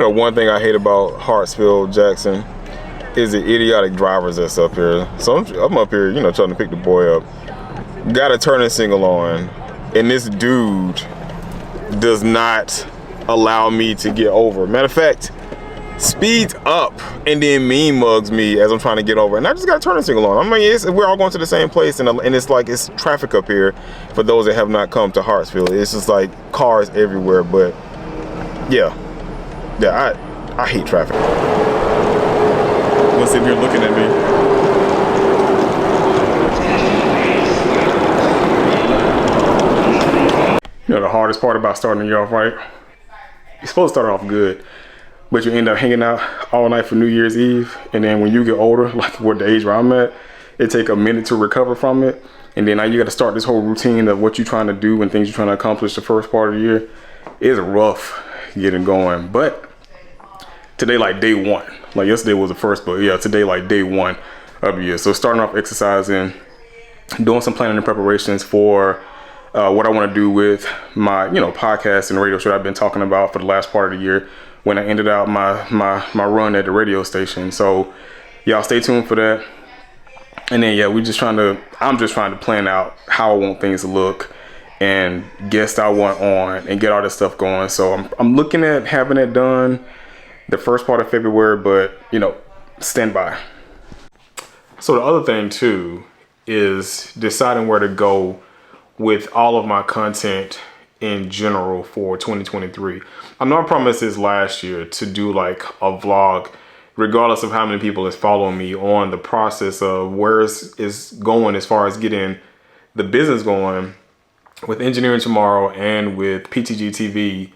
know, one thing I hate about Hartsfield, Jackson, is the idiotic drivers that's up here. So I'm up here, you know, trying to pick the boy up. Got a turning signal on, and this dude does not allow me to get over. Matter of fact, speeds up and then mean mugs me as I'm trying to get over. And I just got a turning signal on. I mean, we're all going to the same place, and it's like it's traffic up here for those that have not come to Hartsfield. It's just like cars everywhere, but yeah, I hate traffic. What's in here looking at me? You know, the hardest part about starting the year off right, you're supposed to start off good, but you end up hanging out all night for New Year's Eve, and then when you get older, like what the age where I'm at, it take a minute to recover from it, and then now you got to start this whole routine of what you're trying to do and things you're trying to accomplish the first part of the year. It's rough getting going, but today like day one. Like yesterday was the first, but yeah, today like day one of the year. So starting off exercising, doing some planning and preparations for what I want to do with my, you know, podcast and radio show I've been talking about for the last part of the year when I ended out my run at the radio station. So y'all stay tuned for that. And then yeah, I'm just trying to plan out how I want things to look and guests I want on and get all this stuff going. So I'm looking at having it done the first part of February, but you know, stand by. So the other thing too is deciding where to go with all of my content in general for 2023. I know I promised this last year to do like a vlog, regardless of how many people is following me, on the process of where it's going as far as getting the business going with Engineering Tomorrow and with PTG TV,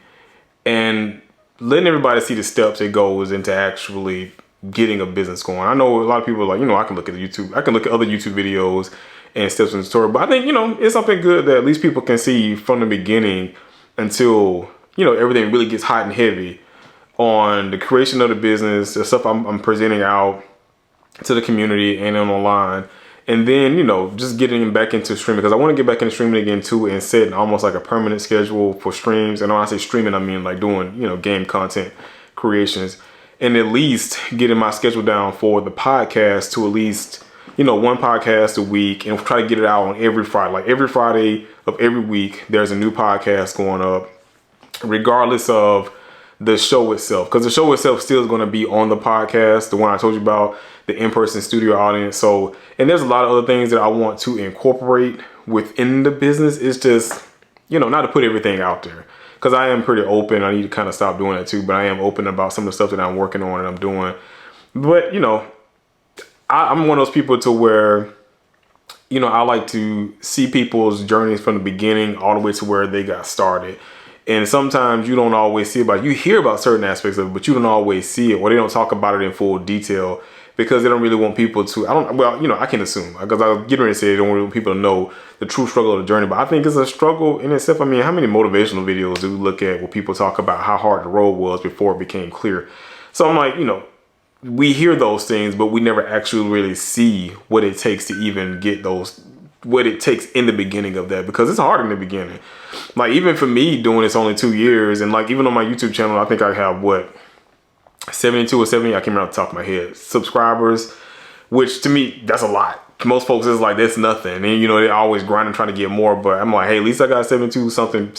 and letting everybody see the steps it goes into actually getting a business going. I know a lot of people are like, you know, I can look at other YouTube videos and steps in the story, but I think, you know, it's something good that at least people can see from the beginning until, you know, everything really gets hot and heavy on the creation of the business, the stuff I'm presenting out to the community and online. And then, you know, just getting back into streaming, because I want to get back into streaming again too, and setting almost like a permanent schedule for streams. And when I say streaming, I mean like doing, you know, game content creations, and at least getting my schedule down for the podcast to at least, you know, one podcast a week, and try to get it out on every Friday. Like every Friday of every week, there's a new podcast going up, regardless of the show itself, because the show itself still is going to be on the podcast, the one I told you about, the in-person studio audience. So, and there's a lot of other things that I want to incorporate within the business. It's just, you know, not to put everything out there, because I am pretty open. I need to kind of stop doing that too, but I am open about some of the stuff that I'm working on and I'm doing. But, you know, I'm one of those people to where, you know, I like to see people's journeys from the beginning all the way to where they got started. And sometimes you don't always see about it. You hear about certain aspects of it, but you don't always see it, or they don't talk about it in full detail, because they don't really want people to, I can assume, because I was getting ready to say they don't want people to know the true struggle of the journey, but I think it's a struggle in itself. I mean, how many motivational videos do we look at where people talk about how hard the road was before it became clear? So I'm like, you know, we hear those things, but we never actually really see what it takes to even get what it takes in the beginning of that, because it's hard in the beginning. Like even for me doing this only 2 years, and like even on my YouTube channel, I think I have 72 or 70, I can't remember off the top of my head, subscribers, which to me, that's a lot. Most folks is like, that's nothing. And you know, they're always grinding, trying to get more, but I'm like, hey, at least I got 70 something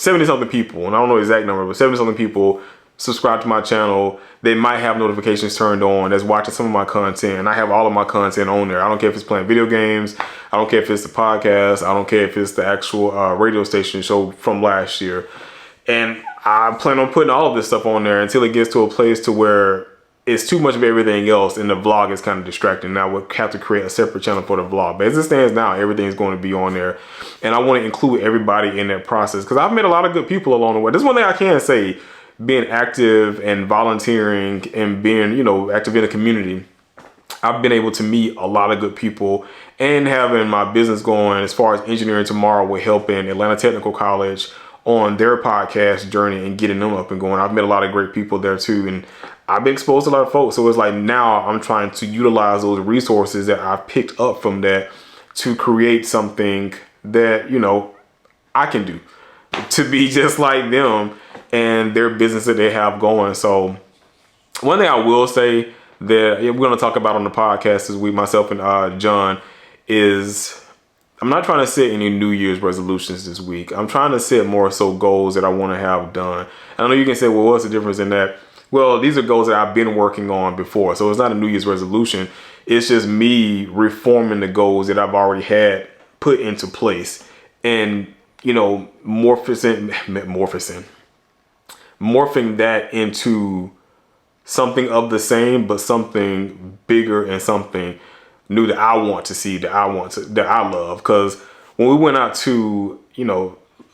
people, and I don't know the exact number, but 70 something people subscribe to my channel. They might have notifications turned on, that's watching some of my content, and I have all of my content on there. I don't care if it's playing video games, I don't care if it's the podcast, I don't care if it's the actual radio station show from last year. And I plan on putting all of this stuff on there until it gets to a place to where it's too much of everything else and the vlog is kind of distracting. Now we'll have to create a separate channel for the vlog, but as it stands now, everything's going to be on there, and I want to include everybody in that process, because I've met a lot of good people along the way. This is one thing I can say, being active and volunteering and being, you know, active in the community, I've been able to meet a lot of good people, and having my business going as far as Engineering Tomorrow with helping Atlanta Technical College on their podcast journey and getting them up and going. I've met a lot of great people there too, and I've been exposed to a lot of folks. So it's like now I'm trying to utilize those resources that I've picked up from that to create something that, you know, I can do to be just like them and their business that they have going. So One thing I will say that we're going to talk about on the podcast this week, myself and John, is I'm not trying to set any New Year's resolutions this week. I'm trying to set more so goals that I want to have done. I know you can say, well, what's the difference in that? Well, these are goals that I've been working on before. So it's not a New Year's resolution. It's just me reforming the goals that I've already had put into place and, morphing that into something of the same, but something bigger and something new that I want to see, that I love. Because when we went out to,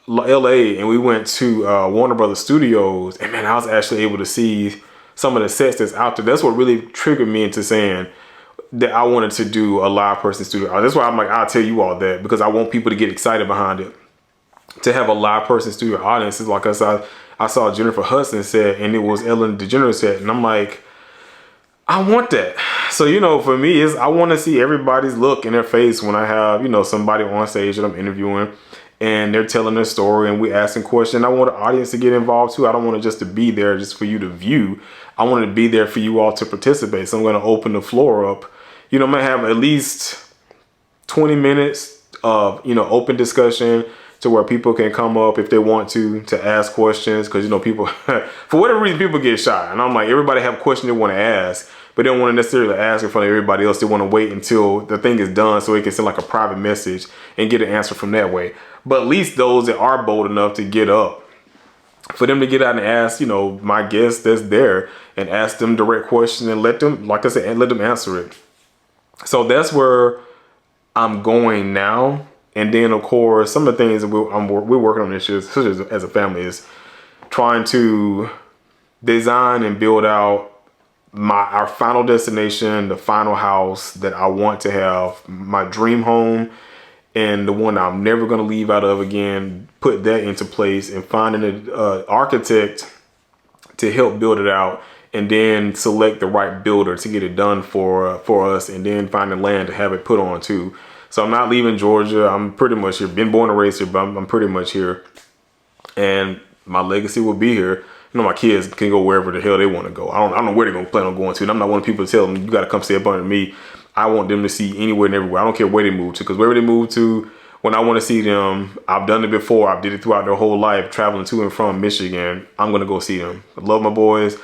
LA and we went to Warner Brothers Studios, and man, I was actually able to see some of the sets that's out there. That's what really triggered me into saying that I wanted to do a live person studio. That's why I'm like, I'll tell you all that, because I want people to get excited behind it. To have a live person studio audience is like I saw Jennifer Hudson set, and it was Ellen DeGeneres set, and I'm like, I want that. So, for me, I want to see everybody's look in their face when I have, somebody on stage that I'm interviewing and they're telling their story and we asking questions. I want the audience to get involved too. I don't want it just to be there just for you to view. I want it to be there for you all to participate. So I'm going to open the floor up. I'm going to have at least 20 minutes of, open discussion to where people can come up if they want to ask questions. Because, people, for whatever reason, people get shy. And I'm like, everybody have questions they want to ask, but they don't want to necessarily ask in front of everybody else. They want to wait until the thing is done so it can send like a private message and get an answer from that way. But at least those that are bold enough to get up, for them to get out and ask, my guest that's there and ask them direct questions and let them, like I said, and let them answer it. So that's where I'm going now. And then, of course, some of the things that we're working on this year, as a family, is trying to design and build out our final destination, the final house that I want to have, my dream home, and the one I'm never going to leave out of again. Put that into place and finding an architect to help build it out, and then select the right builder to get it done for us, and then find the land to have it put on too. So I'm not leaving Georgia. I'm pretty much here. Been born and raised here, but I'm pretty much here. And my legacy will be here. My kids can go wherever the hell they want to go. I don't know where they're going to plan on going to. And I'm not one of the people to tell them, you got to come stay up under me. I want them to see anywhere and everywhere. I don't care where they move to, because wherever they move to, when I want to see them, I've done it before. I've did it throughout their whole life, traveling to and from Michigan. I'm going to go see them. I love my boys,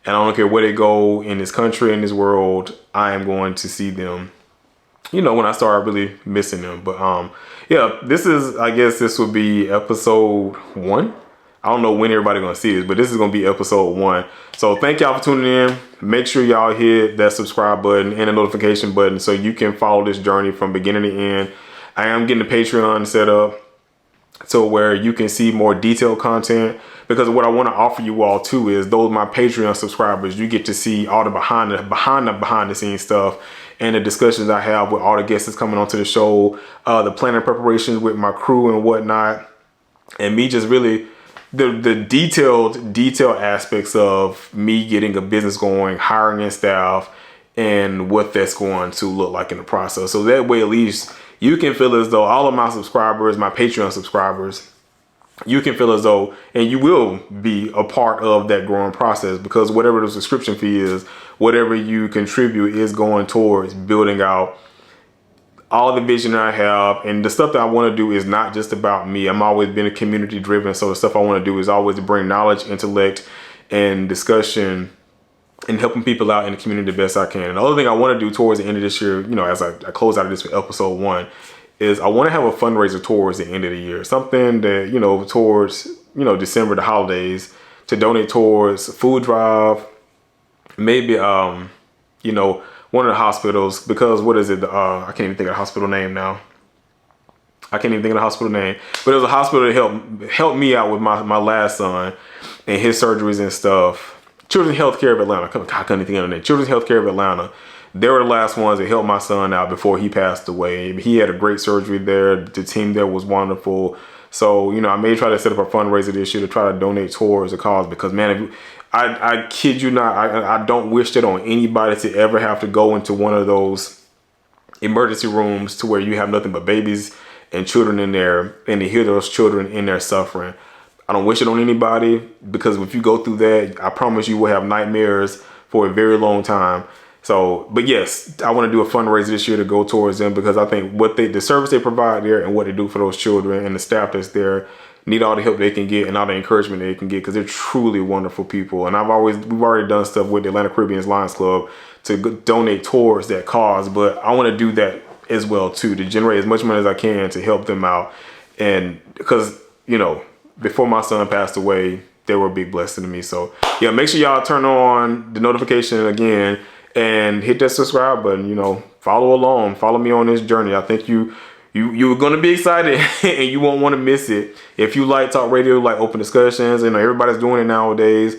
and I don't care where they go in this country, in this world. I am going to see them, when I start really missing them. But yeah, this will be episode 1. I don't know when everybody's going to see this, but this is going to be episode 1. So thank y'all for tuning in. Make sure y'all hit that subscribe button and the notification button so you can follow this journey from beginning to end. I am getting the Patreon set up so where you can see more detailed content, because what I want to offer you all too is those my Patreon subscribers. You get to see all the behind the scenes stuff and the discussions I have with all the guests that's coming onto the show, the planning preparations with my crew and whatnot, and me just really the detailed aspects of me getting a business going, hiring in staff, and what that's going to look like in the process. So that way, at least you can feel as though all of my subscribers, my Patreon subscribers, you can feel as though, and you will be a part of that growing process, because whatever the subscription fee is, whatever you contribute is going towards building out all the vision that I have. And the stuff that I want to do is not just about me. I'm always been a community driven. So the stuff I want to do is always to bring knowledge, intellect, and discussion, and helping people out in the community the best I can. And the other thing I want to do towards the end of this year, as I close out of this for episode 1, is I want to have a fundraiser towards the end of the year. Something that, towards, December, the holidays, to donate towards food drive, maybe, one of the hospitals, because what is it? I can't even think of the hospital name now. But it was a hospital that helped me out with my last son and his surgeries and stuff. Children's Healthcare of Atlanta. I couldn't think of the name. Children's Healthcare of Atlanta. They were the last ones that helped my son out before he passed away. He had a great surgery there. The team there was wonderful. So, I may try to set up a fundraiser this year to try to donate towards the cause, because, man, I kid you not, I don't wish that on anybody to ever have to go into one of those emergency rooms to where you have nothing but babies and children in there, and to hear those children in there suffering. I don't wish it on anybody, because if you go through that, I promise you will have nightmares for a very long time. So, but yes, I want to do a fundraiser this year to go towards them, because I think the service they provide there and what they do for those children and the staff that's there need all the help they can get and all the encouragement they can get, because they're truly wonderful people. And we've already done stuff with the Atlanta Caribbean Lions Club to donate towards that cause, but I want to do that as well too, to generate as much money as I can to help them out. And because, you know, before my son passed away, they were a big blessing to me. So yeah, make sure y'all turn on the notification again and hit that subscribe button. You know, follow along, follow me on this journey. I think you're gonna be excited and you won't want to miss it. If you like talk radio, like open discussions, you know, everybody's doing it nowadays.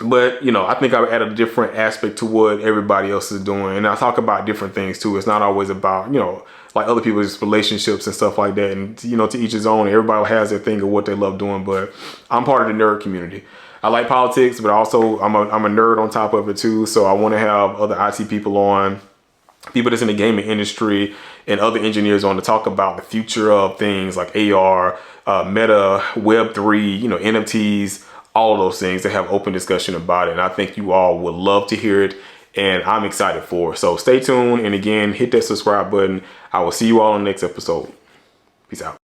But, you know, I think I've added a different aspect to what everybody else is doing. And I talk about different things too. It's not always about, you know, like other people's relationships and stuff like that. And, you know, to each his own. Everybody has their thing of what they love doing. But I'm part of the nerd community. I like politics, but also I'm a nerd on top of it too. So I want to have other IT people on, people that's in the gaming industry, and other engineers on to talk about the future of things like AR, Meta, Web3, you know, NFTs, all of those things, to have open discussion about it. And I think you all would love to hear it, and I'm excited for it. So stay tuned. And again, hit that subscribe button. I will see you all in the next episode. Peace out.